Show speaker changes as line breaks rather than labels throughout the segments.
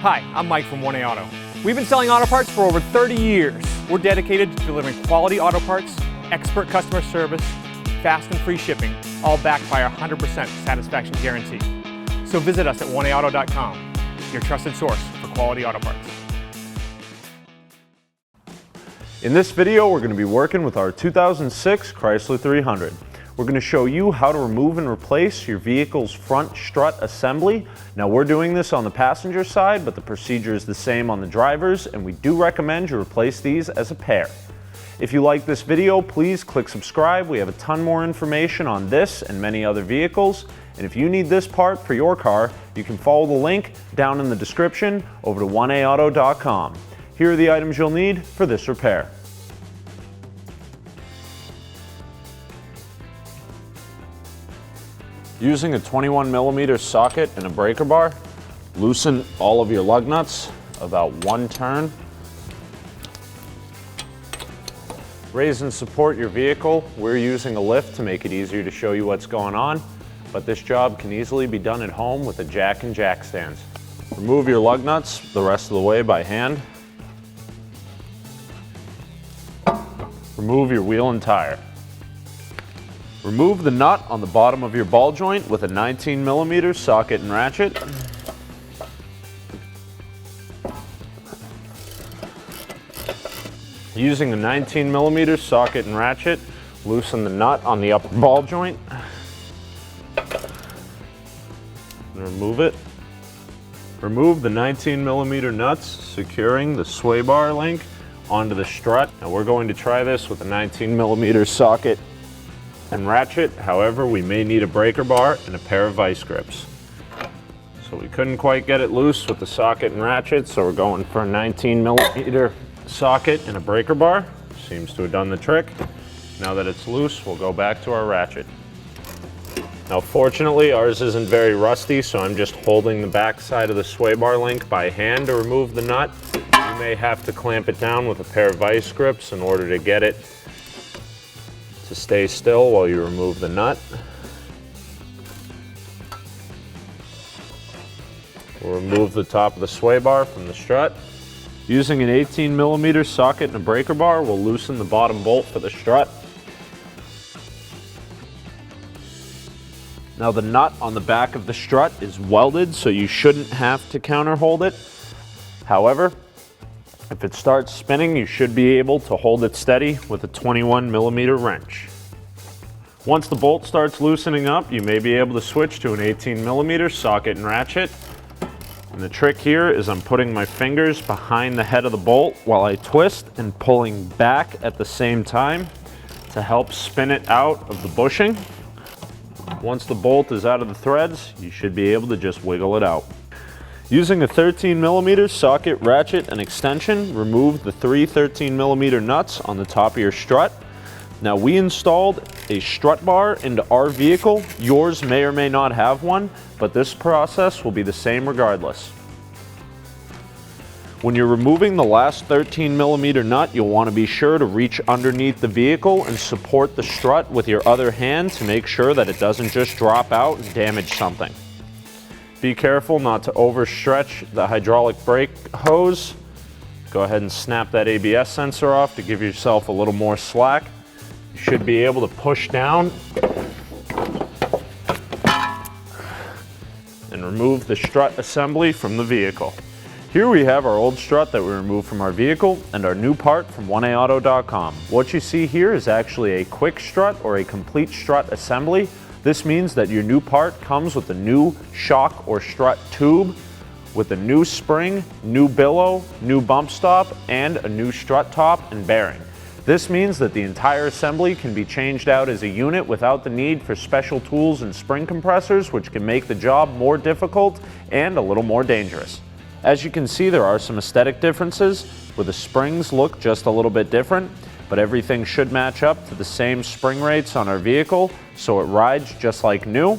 Hi, I'm Mike from 1A Auto. We've been selling auto parts for over 30 years. We're dedicated to delivering quality auto parts, expert customer service, fast and free shipping, all backed by our 100% satisfaction guarantee. So visit us at 1AAuto.com, your trusted source for quality auto parts.
In this video, we're going to be working with our 2006 Chrysler 300. We're going to show you how to remove and replace your vehicle's front strut assembly. Now, we're doing this on the passenger side, but the procedure is the same on the driver's, and we do recommend you replace these as a pair. If you like this video, please click subscribe. We have a ton more information on this and many other vehicles. And if you need this part for your car, you can follow the link down in the description over to 1AAuto.com. Here are the items you'll need for this repair. Using a 21mm socket and a breaker bar, loosen all of your lug nuts about one turn. Raise and support your vehicle. We're using a lift to make it easier to show you what's going on, but this job can easily be done at home with a jack and jack stands. Remove your lug nuts the rest of the way by hand. Remove your wheel and tire. Remove the nut on the bottom of your ball joint with a 19mm socket and ratchet. Using a 19mm socket and ratchet, loosen the nut on the upper ball joint. And remove it. Remove the 19mm nuts securing the sway bar link onto the strut. Now we're going to try this with a 19mm socket and ratchet. However, we may need a breaker bar and a pair of vice grips. So we couldn't quite get it loose with the socket and ratchet, so we're going for a 19mm socket and a breaker bar. Seems to have done the trick. Now that it's loose, we'll go back to our ratchet. Now fortunately, ours isn't very rusty, so I'm just holding the back side of the sway bar link by hand to remove the nut. You may have to clamp it down with a pair of vice grips in order to get it to stay still while you remove the nut. We'll remove the top of the sway bar from the strut. Using an 18mm socket and a breaker bar, we'll loosen the bottom bolt for the strut. Now the nut on the back of the strut is welded, so you shouldn't have to counter hold it. However, if it starts spinning, you should be able to hold it steady with a 21mm wrench. Once the bolt starts loosening up, you may be able to switch to an 18mm socket and ratchet. And the trick here is I'm putting my fingers behind the head of the bolt while I twist and pulling back at the same time to help spin it out of the bushing. Once the bolt is out of the threads, you should be able to just wiggle it out. Using a 13mm socket, ratchet, and extension, remove the three 13mm nuts on the top of your strut. Now we installed a strut bar into our vehicle. Yours may or may not have one, but this process will be the same regardless. When you're removing the last 13mm nut, you'll want to be sure to reach underneath the vehicle and support the strut with your other hand to make sure that it doesn't just drop out and damage something. Be careful not to overstretch the hydraulic brake hose. Go ahead and snap that ABS sensor off to give yourself a little more slack. You should be able to push down and remove the strut assembly from the vehicle. Here we have our old strut that we removed from our vehicle and our new part from 1AAuto.com. What you see here is actually a quick strut or a complete strut assembly. This means that your new part comes with a new shock or strut tube with a new spring, new billow, new bump stop, and a new strut top and bearing. This means that the entire assembly can be changed out as a unit without the need for special tools and spring compressors, which can make the job more difficult and a little more dangerous. As you can see, there are some aesthetic differences where the springs look just a little bit different, but everything should match up to the same spring rates on our vehicle, so it rides just like new.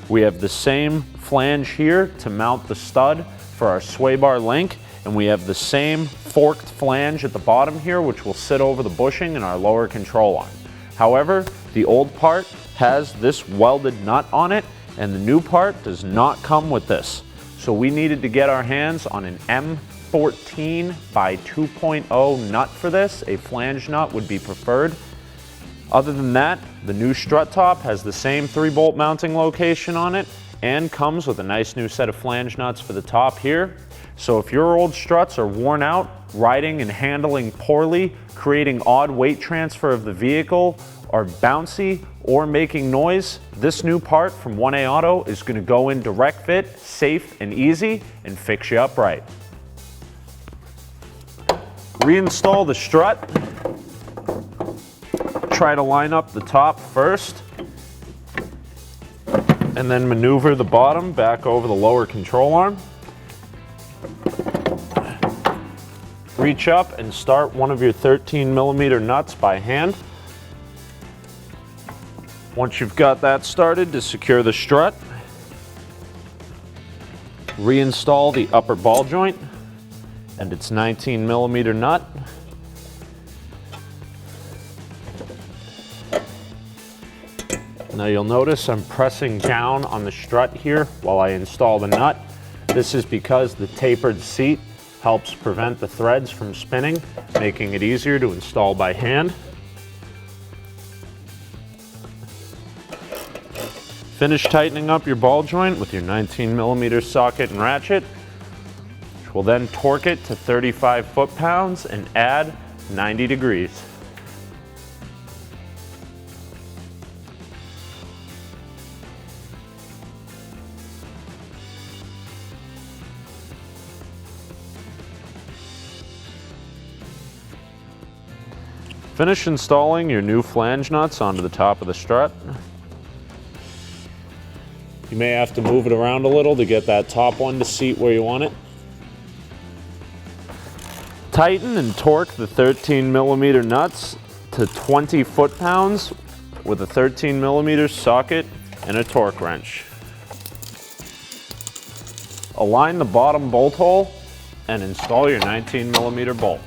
We have the same flange here to mount the stud for our sway bar link, and we have the same forked flange at the bottom here, which will sit over the bushing in our lower control arm. However, the old part has this welded nut on it, and the new part does not come with this. So we needed to get our hands on an M14 by 2.0 nut for this. A flange nut would be preferred. Other than that, the new strut top has the same 3-bolt mounting location on it and comes with a nice new set of flange nuts for the top here. So if your old struts are worn out, riding and handling poorly, creating odd weight transfer of the vehicle, are bouncy or making noise, this new part from 1A Auto is going to go in direct fit, safe and easy, and fix you up right. Reinstall the strut. Try to line up the top first, and then maneuver the bottom back over the lower control arm. Reach up and start one of your 13mm nuts by hand. Once you've got that started, to secure the strut, reinstall the upper ball joint and its 19mm nut. Now you'll notice I'm pressing down on the strut here while I install the nut. This is because the tapered seat helps prevent the threads from spinning, making it easier to install by hand. Finish tightening up your ball joint with your 19mm socket and ratchet, which will then torque it to 35 foot-pounds and add 90 degrees. Finish installing your new flange nuts onto the top of the strut. You may have to move it around a little to get that top one to seat where you want it. Tighten and torque the 13mm nuts to 20 foot-pounds with a 13mm socket and a torque wrench. Align the bottom bolt hole and install your 19mm bolt.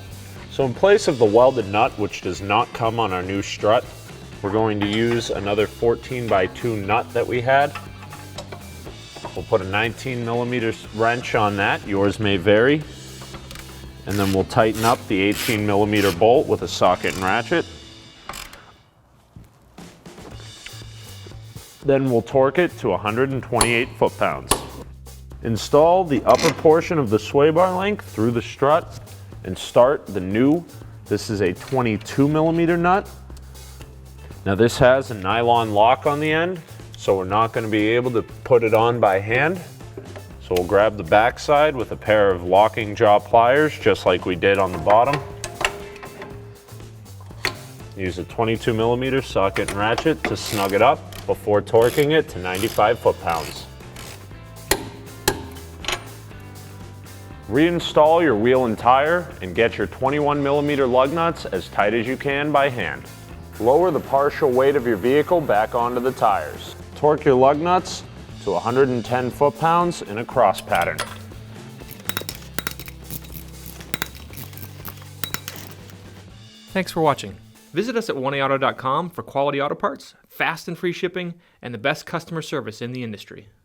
So in place of the welded nut, which does not come on our new strut, we're going to use another 14x2 nut that we had. We'll put a 19mm wrench on that, yours may vary, and then we'll tighten up the 18mm bolt with a socket and ratchet. Then we'll torque it to 128 foot-pounds. Install the upper portion of the sway bar link through the strut and start the new, this is a 22mm nut. Now this has a nylon lock on the end, so we're not going to be able to put it on by hand. So we'll grab the back side with a pair of locking jaw pliers, just like we did on the bottom. Use a 22mm socket and ratchet to snug it up before torquing it to 95 foot-pounds. Reinstall your wheel and tire and get your 21mm lug nuts as tight as you can by hand. Lower the partial weight of your vehicle back onto the tires. Torque your lug nuts to 110 foot-pounds in a cross pattern.
Thanks for watching. Visit us at 1AAuto.com for quality auto parts, fast and free shipping, and the best customer service in the industry.